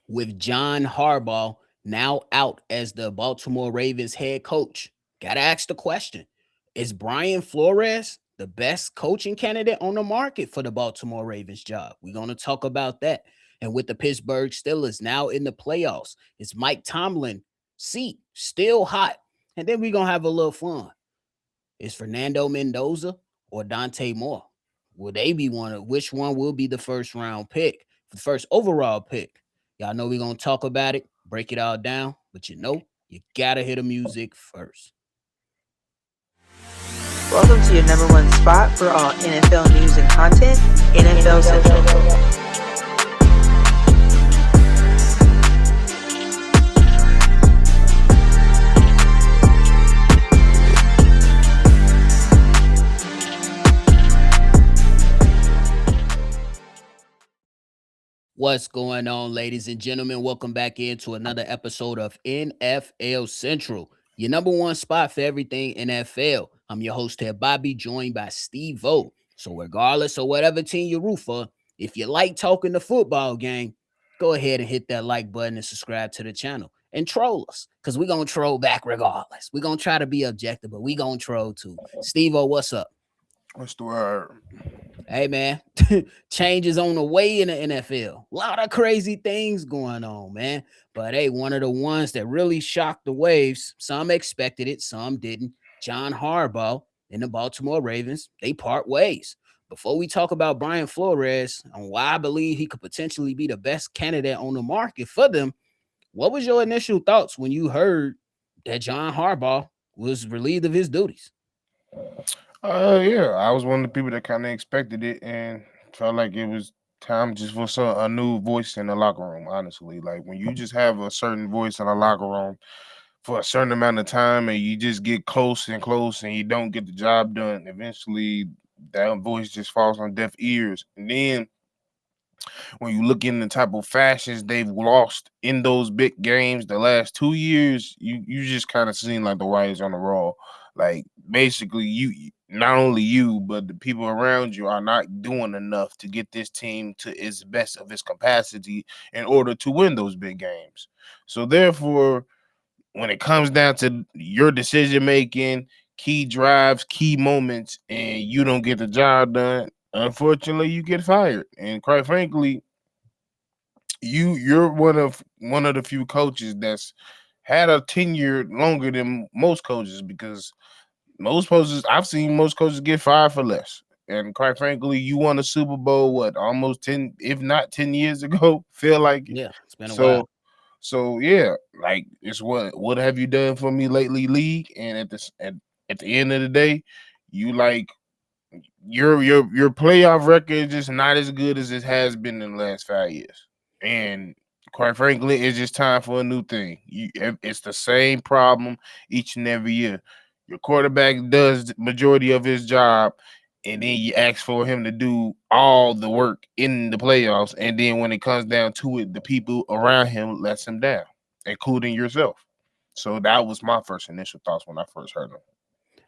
with John Harbaugh now out as the Baltimore Ravens head coach. Gotta ask the question: is Brian Flores the best coaching candidate on the market for the Baltimore Ravens job? We're gonna talk about that. And with the Pittsburgh Steelers now in the playoffs, is Mike Tomlin seat still hot? And then we're gonna have a little fun. Is Fernando Mendoza or Dante Moore? Will they be one of which one will be the first round pick, the first overall pick? Y'all know we're gonna talk about it, break it all down, but you gotta hear the music first. Welcome to your number one spot for all NFL news and content, NFL Central. What's going on, ladies and gentlemen? Welcome back into another episode of NFL Central, your number one spot for everything NFL. I'm your host here, Bobby, joined by Steve O. So, regardless of whatever team you root for, if you like talking the football game, go ahead and hit that like button and subscribe to the channel and troll us because we're going to troll back regardless. We're going to try to be objective, but we're going to troll too. Steve O, what's up? What's the word? Hey man, changes on the way in the NFL. A lot of crazy things going on, man. But hey, one of the ones that really shocked the waves, some expected it, some didn't. John Harbaugh and the Baltimore Ravens, they part ways. Before we talk about Brian Flores and why I believe he could potentially be the best candidate on the market for them, what was your initial thoughts when you heard that John Harbaugh was relieved of his duties? Yeah, I was one of the people that kind of expected it and felt like it was time just for a new voice in the locker room. Honestly, like when you just have a certain voice in the locker room for a certain amount of time, and you just get close and close, and you don't get the job done, eventually that voice just falls on deaf ears. And then when you look in the type of fashions they've lost in those big games the last 2 years, you just kind of seen like the writers on the wall. Like basically, you not only you but the people around you are not doing enough to get this team to its best of its capacity in order to win those big games. So therefore, when it comes down to your decision making, key drives, key moments, and you don't get the job done, unfortunately, you get fired. And quite frankly, you're one of the few coaches that's had a tenure longer than most coaches, because most coaches I've seen most coaches get fired for less. And quite frankly, you won a Super Bowl what, almost 10, if not 10 years ago, feel like it. Yeah, it's been a while. So yeah, like it's what have you done for me lately, league? And at the end of the day, you like your playoff record is just not as good as it has been in the last 5 years. And quite frankly, it's just time for a new thing. It's the same problem each and every year. Your quarterback does the majority of his job, and then you ask for him to do all the work in the playoffs. And then when it comes down to it, the people around him lets him down, including yourself. So that was my first initial thoughts when I first heard him.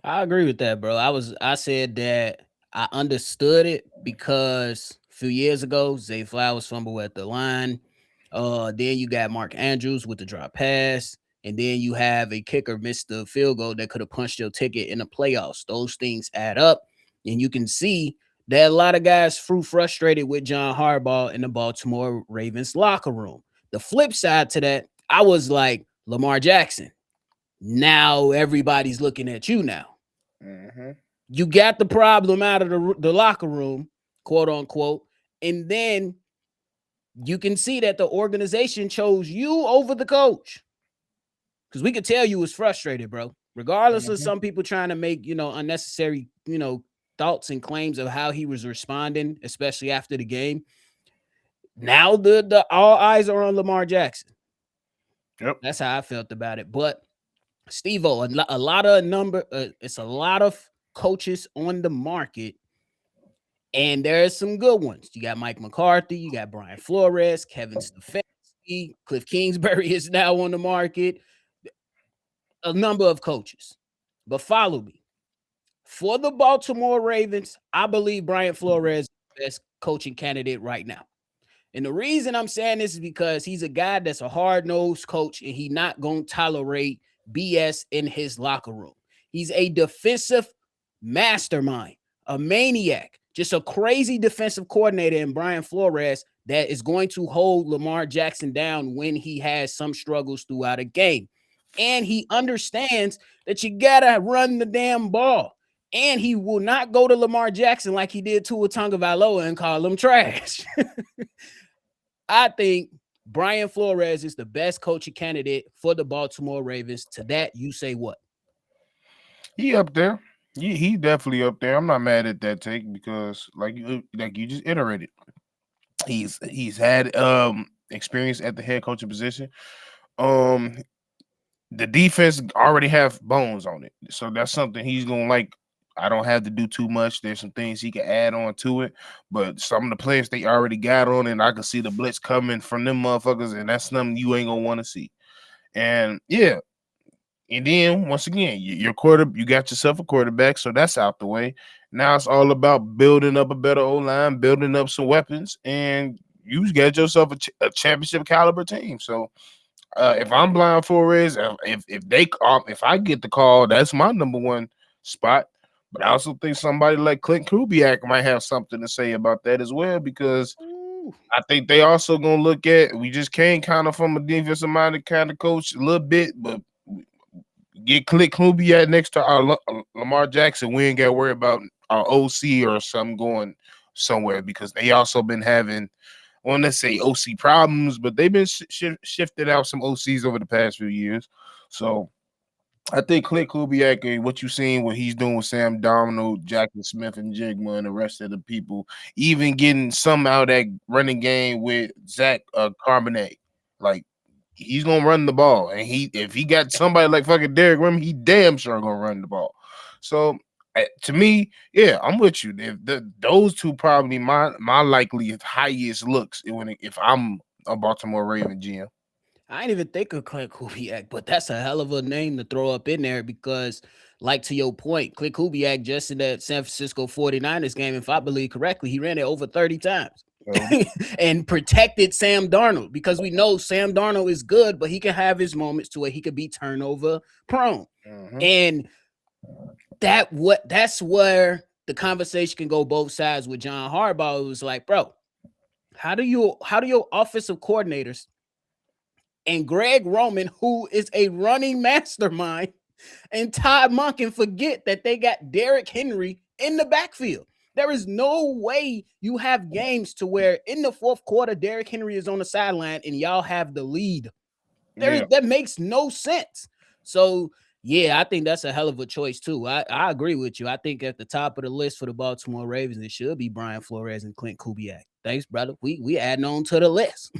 I agree with that, bro. I said that I understood it because a few years ago, Zay Flowers fumbled at the line. Then you got Mark Andrews with the drop pass, and then you have a kicker missed the field goal that could have punched your ticket in the playoffs. Those things add up, and you can see that a lot of guys frustrated with John Harbaugh in the Baltimore Ravens locker room. The flip side to that, I was like Lamar Jackson. Now everybody's looking at you now. Mm-hmm. You got the problem out of the locker room, quote unquote, and then you can see that the organization chose you over the coach. Because we could tell you was frustrated, bro. Regardless of Mm-hmm. some people trying to make, unnecessary, thoughts and claims of how he was responding, especially after the game. Now the all eyes are on Lamar Jackson. Yep. That's how I felt about it. But Steve-O, a lot of it's a lot of coaches on the market, and there's some good ones. You got Mike McCarthy, you got Brian Flores, Kevin Stefanski, Cliff Kingsbury is now on the market. A number of coaches. But follow me. For the Baltimore Ravens, I believe Brian Flores is the best coaching candidate right now. And the reason I'm saying this is because he's a guy that's a hard-nosed coach and he not going to tolerate BS in his locker room. He's a defensive mastermind, a maniac, just a crazy defensive coordinator in Brian Flores that is going to hold Lamar Jackson down when he has some struggles throughout a game. And he understands that you got to run the damn ball. And he will not go to Lamar Jackson like he did to Tua Valoa and call him trash. I think Brian Flores is the best coaching candidate for the Baltimore Ravens. To that, you say what? He up there. He definitely up there. I'm not mad at that take because like you just iterated. He's had experience at the head coaching position. Um the defense already have bones on it. So that's something he's gonna like. I don't have to do too much. There's some things he can add on to it, but some of the players they already got on, and I can see the blitz coming from them motherfuckers, and that's something you ain't gonna want to see. And yeah, and then once again, you got yourself a quarterback, so that's out the way. Now it's all about building up a better O line, building up some weapons, and you got yourself a championship caliber team. So if I'm blind Flores, if I get the call, that's my number one spot. But I also think somebody like Clint Kubiak might have something to say about that as well, because Ooh. I think they also gonna look at, we just came kind of from a defensive minded kind of coach a little bit, but get Clint Kubiak next to our Lamar Jackson, we ain't got to worry about our OC or something going somewhere, because they also been having, well, let's say OC problems, but they've been shifted out some OCs over the past few years. So I think Clint Kubiak and what you've seen, what he's doing with Sam Darnold, Jackson Smith, and Jigma, and the rest of the people, even getting some out of that running game with Zach Carbonet, like he's gonna run the ball, and if he got somebody like fucking Derrick Rim, he damn sure gonna run the ball. So to me, yeah, I'm with you. Those two probably my likely highest looks if I'm a Baltimore Raven GM. I ain't even think of Clint Kubiak, but that's a hell of a name to throw up in there because, like to your point, Clint Kubiak just in that San Francisco 49ers game, if I believe correctly, he ran it over 30 times and protected Sam Darnold, because we know Sam Darnold is good, but he can have his moments to where he could be turnover prone. Mhm. And that's where the conversation can go both sides with John Harbaugh. It was like, bro, how do your offensive coordinators and Greg Roman, who is a running mastermind, and Todd Monken forget that they got Derrick Henry in the backfield? There is no way you have games to where in the fourth quarter, Derrick Henry is on the sideline and y'all have the lead. Yeah. That makes no sense. So yeah, I think that's a hell of a choice too. I agree with you. I think at the top of the list for the Baltimore Ravens, it should be Brian Flores and Clint Kubiak. Thanks, brother. We adding on to the list.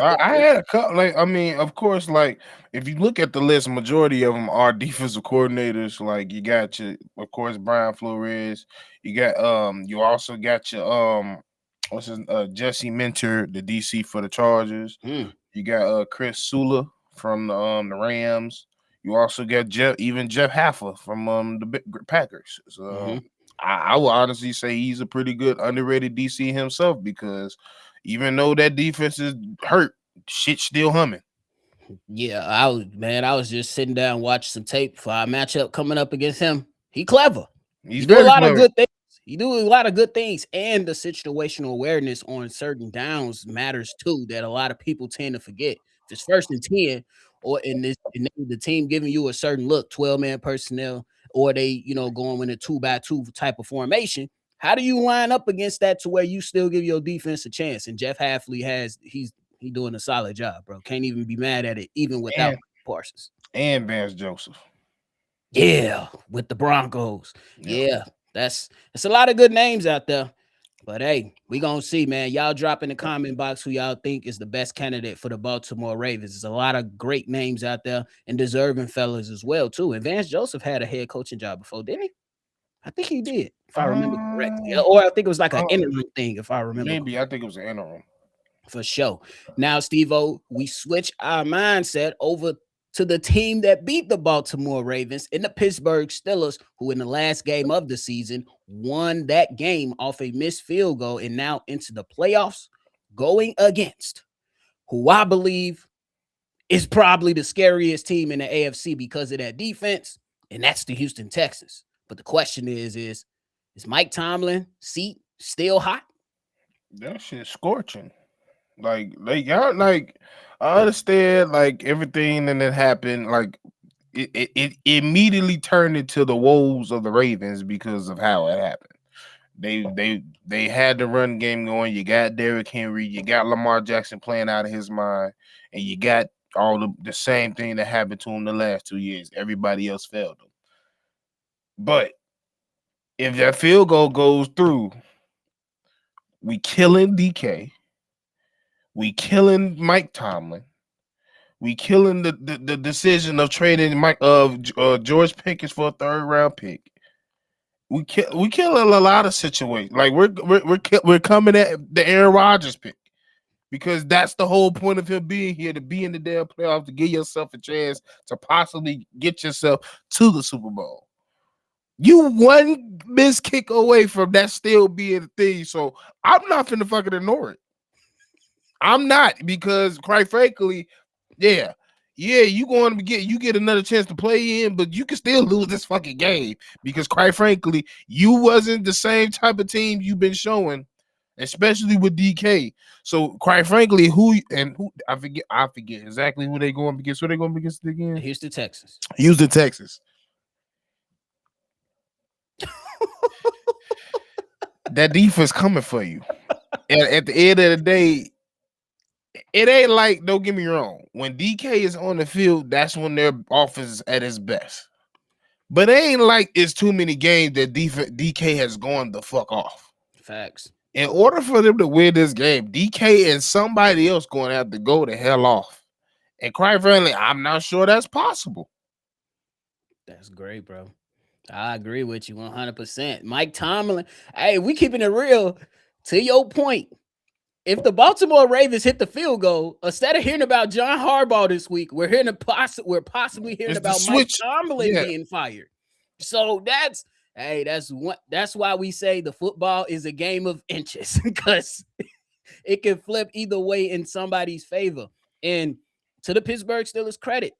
I had a couple. Like, I mean, of course, like if you look at the list, majority of them are defensive coordinators. Like you got your, of course, Brian Flores. You also got your what's his Jesse Minter, the DC for the Chargers. Mm, You got Chris Sula from the Rams. You also got Jeff Haffer from Packers. So hmm I would honestly say he's a pretty good underrated DC himself, because even though that defense is hurt, shit still humming. Yeah, I was just sitting down watching some tape for our matchup coming up against him. He clever. He's He do a very lot of clever. good things. He do a lot of good things, and the situational awareness on certain downs matters too. That a lot of people tend to forget. If it's 1st and 10, or the team giving you a certain look, 12-man personnel, or they going in a 2-by-2 type of formation. How do you line up against that to where you still give your defense a chance? And Jeff Hafley he's doing a solid job, bro. Can't even be mad at it, even without and Parsons. and Vance Joseph. Yeah, with the Broncos. Yeah. Yeah, it's a lot of good names out there. But hey, we gonna see, man. Y'all drop in the comment box who y'all think is the best candidate for the Baltimore Ravens. There's a lot of great names out there and deserving fellas as well, too. And Vance Joseph had a head coaching job before, didn't he? I think he did, if I remember correctly. Um, Or I think it was like an uh, interim thing, if I remember maybe I think it was an interim. for sure. Now, Steve-O, we switch our mindset over to the team that beat the Baltimore Ravens in the Pittsburgh Steelers, who in the last game of the season won that game off a missed field goal and now into the playoffs. going against who I believe is probably the scariest team in the AFC because of that defense, and that's the Houston Texans. But the question is Mike Tomlin seat still hot? That shit scorching. Like y'all, like I understand, like everything and that happened. Like it immediately turned into the woes of the Ravens because of how it happened. They had the run game going. You got Derrick Henry, you got Lamar Jackson playing out of his mind, and you got all the same thing that happened to him the last 2 years. Everybody else failed him. But if that field goal goes through, we killing DK, we killing Mike Tomlin, we killing the decision of trading Mike George Pickens for a third round pick. We killing a lot of situations. Like we're coming at the Aaron Rodgers pick because that's the whole point of him being here, to be in the damn playoffs, to give yourself a chance to possibly get yourself to the Super Bowl. You one missed kick away from that still being the thing. So I'm not finna fucking ignore it. I'm not, because quite frankly, yeah, you going to get another chance to play in, but you can still lose this fucking game because quite frankly, you wasn't the same type of team you've been showing, especially with DK. So quite frankly, who I forget exactly who they going against. Who they going against again? The Houston Texans. Houston Texas. That defense coming for you. And at the end of the day, it ain't like, don't get me wrong, when DK is on the field, that's when their offense is at its best. But it ain't like it's too many games that DK has gone the fuck off. Facts. In order for them to win this game, DK and somebody else going to have to go the hell off. And quite frankly, I'm not sure that's possible. That's great, bro. I agree with you 100%. Mike Tomlin, hey, we keeping it real. To your point, if the Baltimore Ravens hit the field goal, instead of hearing about John Harbaugh this week, we're possibly hearing It's the about Mike switch. Tomlin Yeah. being fired. So that's why we say the football is a game of inches, because it can flip either way in somebody's favor. And to the Pittsburgh Steelers' credit,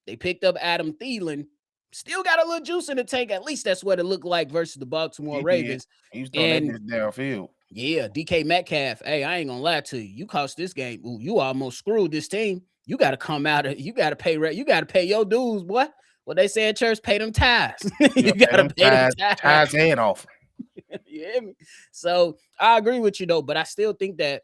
they picked up Adam Thielen. Still got a little juice in the tank. At least that's what it looked like versus the Baltimore He did. Ravens. He was throwing that And bitch downfield. yeah, DK Metcalf. Hey, I ain't gonna lie to you. You cost this game. Ooh, you almost screwed this team. You got to come out of. You got to pay. You got to pay your dues, boy. What they say in church, pay them tithes. You got to pay them ties and off. You hear me? So I agree with you though, but I still think that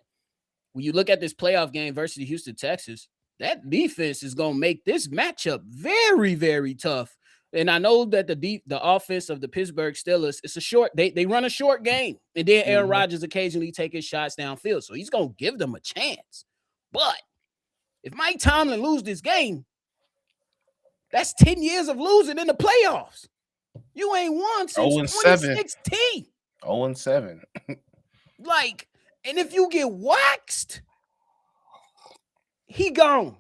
when you look at this playoff game versus the Houston Texans, that defense is gonna make this matchup very, very tough. And I know that the offense of the Pittsburgh Steelers, it's a short, they run a short game. And then Aaron Rodgers occasionally taking shots downfield. So he's gonna give them a chance. But if Mike Tomlin lose this game, that's 10 years of losing in the playoffs. You ain't won since 2016. 0-7. Like, and if you get waxed, he gone.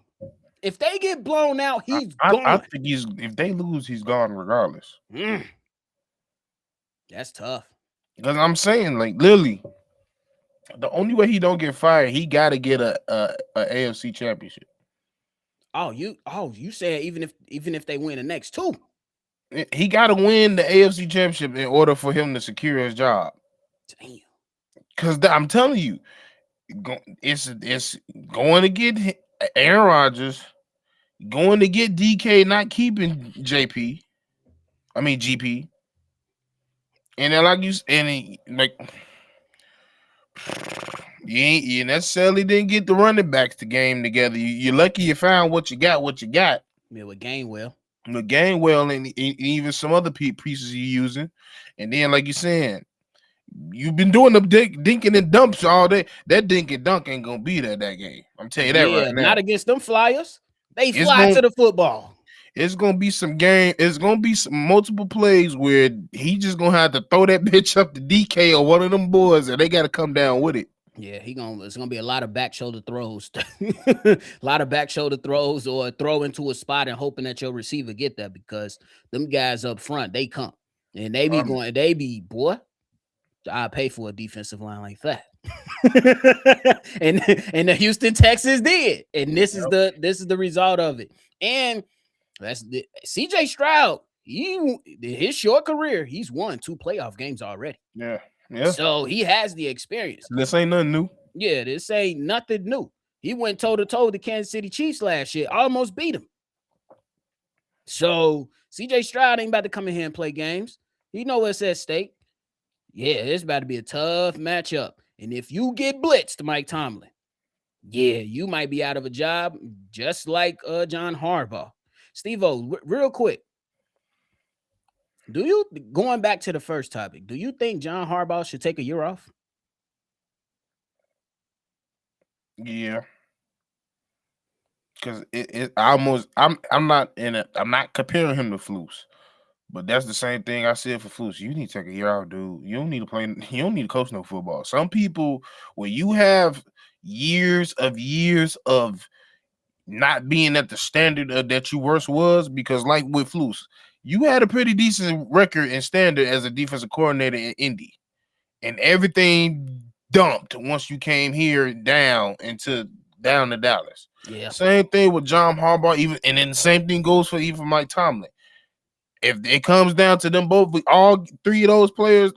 If they get blown out, he's gone. I think if they lose, he's gone regardless. That's tough. Because I'm saying, like, literally, the only way he don't get fired, he got to get a AFC championship. You said even if they win the next two, he got to win the AFC championship in order for him to secure his job. Damn. Because I'm telling you, it's going to get Aaron Rodgers, going to get DK, not keeping GP, and then you necessarily didn't get the running backs the game together. You're lucky you found what you got. Yeah, with Gainwell. With Gainwell and even some other pieces you're using, and then like you're saying, you've been doing the dinking and dumps all day. That dink and dunk ain't gonna be there that game. I'm telling you that right now. Not against them Flyers. They fly to the football. It's gonna be some game. It's gonna be some multiple plays where he just gonna have to throw that bitch up to DK or one of them boys, and they got to come down with it. Yeah, it's gonna be a lot of back shoulder throws, a lot of back shoulder throws, or throw into a spot and hoping that your receiver get that, because them guys up front, they come and they be boy, I pay for a defensive line like that. and and the Houston Texans did, and Yep. this is the result of it. And that's the CJ Stroud. His short career, he's won 2 playoff games already, Yeah. Yeah. so he has the experience. This ain't nothing new. Yeah, this ain't nothing new. He went toe to toe with the Kansas City Chiefs last year, almost beat him. So CJ Stroud ain't about to come in here and play games. He know what's at stake. Yeah, it's about to be a tough matchup. And if you get blitzed, Mike Tomlin, yeah, you might be out of a job, just like John Harbaugh. Steve-O, real quick, do you, going back to the first topic, do you think John Harbaugh should take a year off? Yeah. Because it I almost I'm not in it. I'm not comparing him to Flus. But that's the same thing I said for Flus. You need to take a year out, dude. You don't need to play. You don't need to coach no football. Some people, when you have years of not being at the standard of that you once was, because like with Flus, you had a pretty decent record and standard as a defensive coordinator in Indy, and everything dumped once you came here down to Dallas. Yeah. Same thing with John Harbaugh, even, and then the same thing goes for even Mike Tomlin. If it comes down to them both, all three of those players,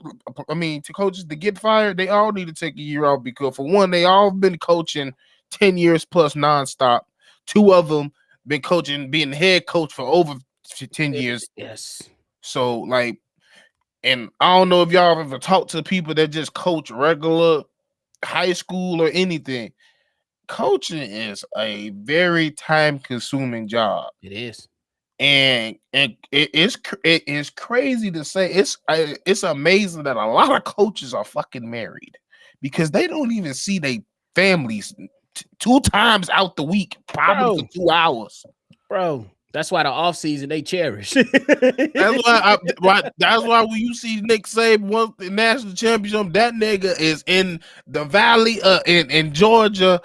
I mean, to coaches to get fired, they all need to take a year off because, for one, they all been coaching 10 years plus nonstop. Two of them been coaching, being the head coach for over 10 years. Yes. So, like, and I don't know if y'all ever talked to people that just coach regular high school or anything. Coaching is a very time-consuming job. It is. And it is crazy to say. It's amazing that a lot of coaches are fucking married because they don't even see their families 2 times out the week, probably for 2 hours. Bro, that's why the offseason they cherish. That's why when you see Nick Saban won the national championship, that nigga is in the valley in Georgia,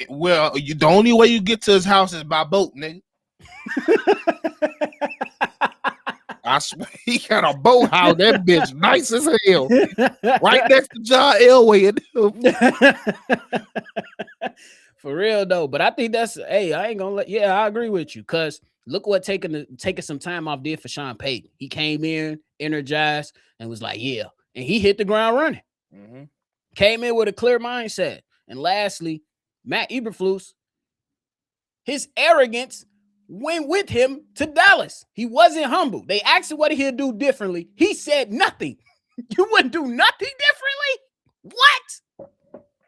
where the only way you get to his house is by boat, nigga. I swear he got a boathouse. That bitch nice as hell. Right next to John Elway. For real though. But I think that's, hey, I ain't gonna I agree with you. Cause look what taking some time off did for Sean Payton. He came in, energized, and was like, yeah. And he hit the ground running. Mm-hmm. Came in with a clear mindset. And lastly, Matt Eberflus, his arrogance went with him to Dallas. He wasn't humble. They asked him what he'd do differently. He said nothing. You wouldn't do nothing differently? What?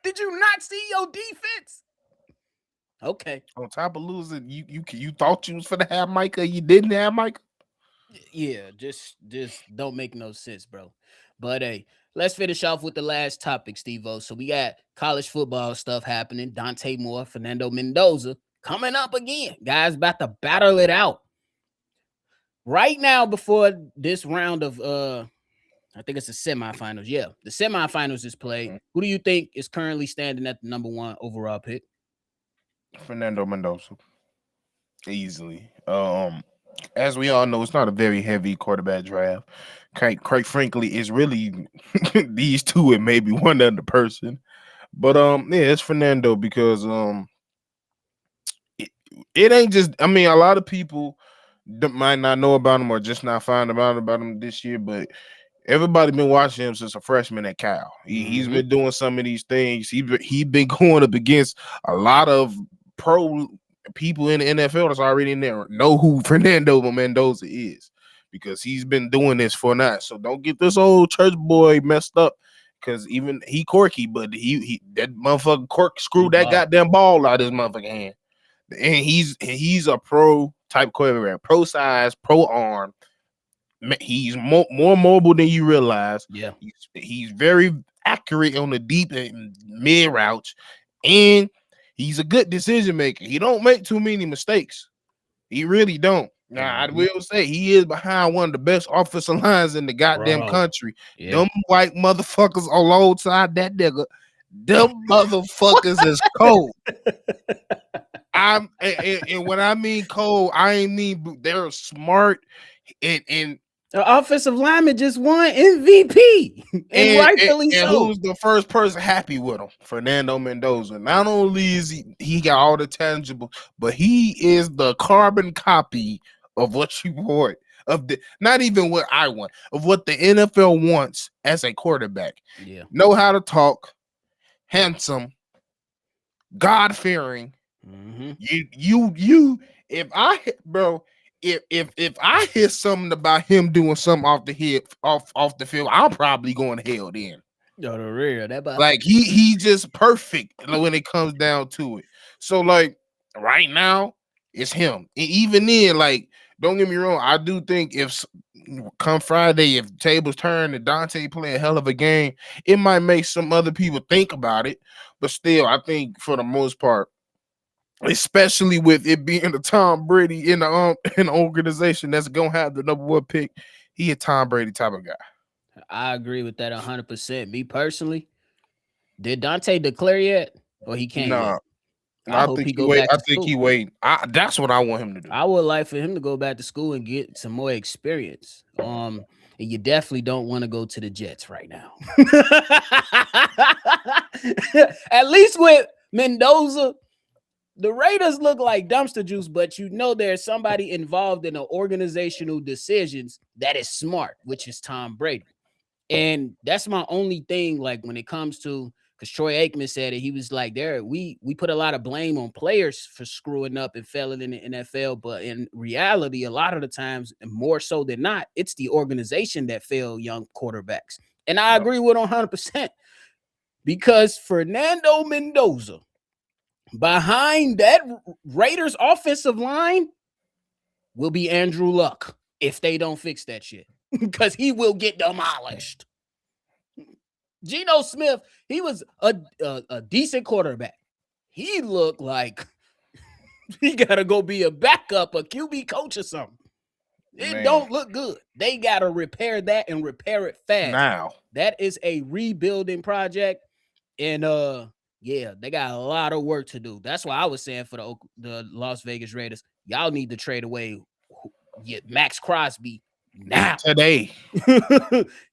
Did you not see your defense? Okay. On top of losing, you thought you was for to have Micah, you didn't have Micah? Yeah, just don't make no sense, bro. But hey, let's finish off with the last topic, Steve-O. So we got college football stuff happening. Dante Moore, Fernando Mendoza coming up again. Guys about to battle it out. Right now, before this round of I think it's the semifinals. Yeah, the semifinals is played. Who do you think is currently standing at the number 1 overall pick? Fernando Mendoza. Easily. As we all know, it's not a very heavy quarterback draft. Quite frankly, it's really these two and maybe one other person. But yeah, it's Fernando because it ain't just, I mean, a lot of people might not know about him or just not find out about him this year, but everybody been watching him since a freshman at Cal. He's been doing some of these things. He been going up against a lot of pro people in the NFL that's already in there know who Fernando Mendoza is because he's been doing this for not. So don't get this old church boy messed up because even he quirky, but he that motherfucker corkscrew that goddamn ball out of his motherfucking hand. And he's a pro type quarterback, pro size, pro arm. He's more mobile than you realize. Yeah, he's very accurate on the deep and mid routes, and he's a good decision maker. He don't make too many mistakes. He really don't. Now, I will say he is behind one of the best offensive lines in the goddamn country. Yeah. Them white motherfuckers alongside that nigga, them motherfuckers is cold. And when I mean cold, I ain't mean they're smart and The offensive lineman just won MVP, and rightfully And so. who's the first person happy with him? Fernando Mendoza. Not only is he got all the tangible, but he is the carbon copy of what you want. Of the not even what I want, of what the NFL wants as a quarterback. Yeah. Know how to talk, handsome, God fearing. Mm-hmm. You. If I bro, if I hear something about him doing something off the hip off the field, I'm probably going to hell then. Yo, the real that about Like he just perfect when it comes down to it. So like right now, it's him. And even then, like, don't get me wrong, I do think if come Friday, if tables turn and Dante play a hell of a game, it might make some other people think about it. But still, I think for the most part, especially with it being the Tom Brady in the in the organization that's gonna have the number one pick, he a Tom Brady type of guy. I agree with that 100%. Me personally, did Dante declare yet, or he can't yet? Nah, I I hope think he he go wait. back I to think school. he wait. That's what I want him to do. I would like for him to go back to school and get some more experience. And you definitely don't want to go to the Jets right now. At least with Mendoza, the Raiders look like dumpster juice, but you know there's somebody involved in the organizational decisions that is smart, which is Tom Brady. And that's my only thing, like when it comes to, because Troy Aikman said it, he was like, there, we put a lot of blame on players for screwing up and failing in the NFL, but in reality, a lot of the times, and more so than not, it's the organization that fail young quarterbacks. And I Yep. agree with 100% because Fernando Mendoza, behind that Raiders offensive line, will be Andrew Luck if they don't fix that shit. Because he will get demolished. Geno Smith, he was a decent quarterback. He looked like he gotta go be a backup, a QB coach or something. It Man. don't look good. They gotta repair that and repair it fast. Now That is a rebuilding project, and yeah, they got a lot of work to do. That's why I was saying for the Las Vegas Raiders, y'all need to trade away Max Crosby now. today,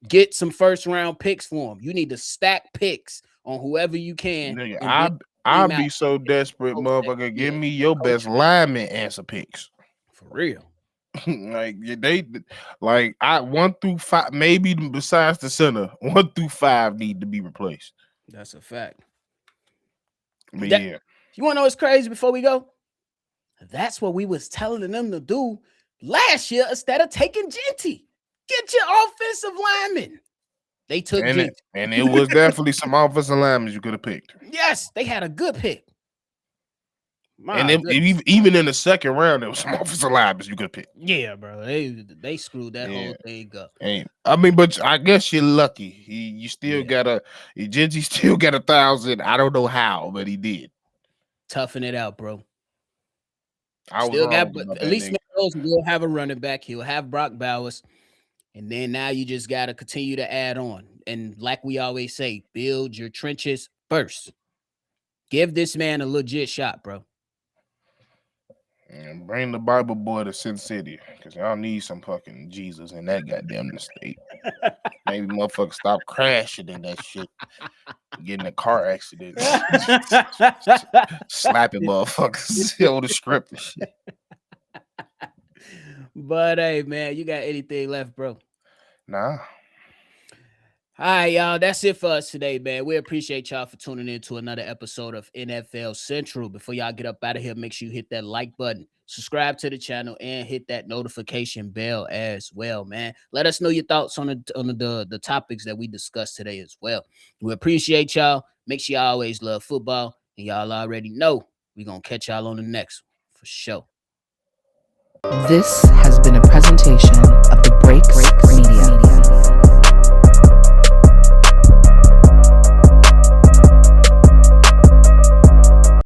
Get some first round picks for him. You need to stack picks on whoever you can. nigga, And I'll be so desperate, motherfucker. Give me your best lineman answer picks. For real. Like they like I 1 through 5, maybe besides the center, 1 through 5 need to be replaced. That's a fact. But That- yeah, You want to know what's crazy before we go? That's what we was telling them to do last year instead of taking Genty. Get your offensive lineman. They took Genty. and it was definitely some offensive linemen you could have picked. Yes, they had a good pick. And even in the second round, there was some offensive linemen you could have picked. Yeah, bro. They screwed that whole thing up. I mean, but I guess you're lucky. You still got Genty still got 1,000. I don't know how, but he did. Toughen it out, bro. I was still wrong got, about at least that, Mendoza will have a running back. He'll have Brock Bowers. And then now you just got to continue to add on. And like we always say, build your trenches first. Give this man a legit shot, bro. And bring the Bible boy to Sin City, because y'all need some fucking Jesus in that goddamn state. Maybe motherfuckers stop crashing in that shit. Getting a car accident. Slapping motherfuckers on the script and shit. But hey, man, you got anything left, bro? Nah. All right, y'all. That's it for us today, man. We appreciate y'all for tuning in to another episode of NFL Central. Before y'all get up out of here, make sure you hit that like button, subscribe to the channel, and hit that notification bell as well, man. Let us know your thoughts on the topics that we discussed today as well. We appreciate y'all. Make sure y'all always love football, and y'all already know we're gonna catch y'all on the next one for sure. This has been a presentation of the Breaks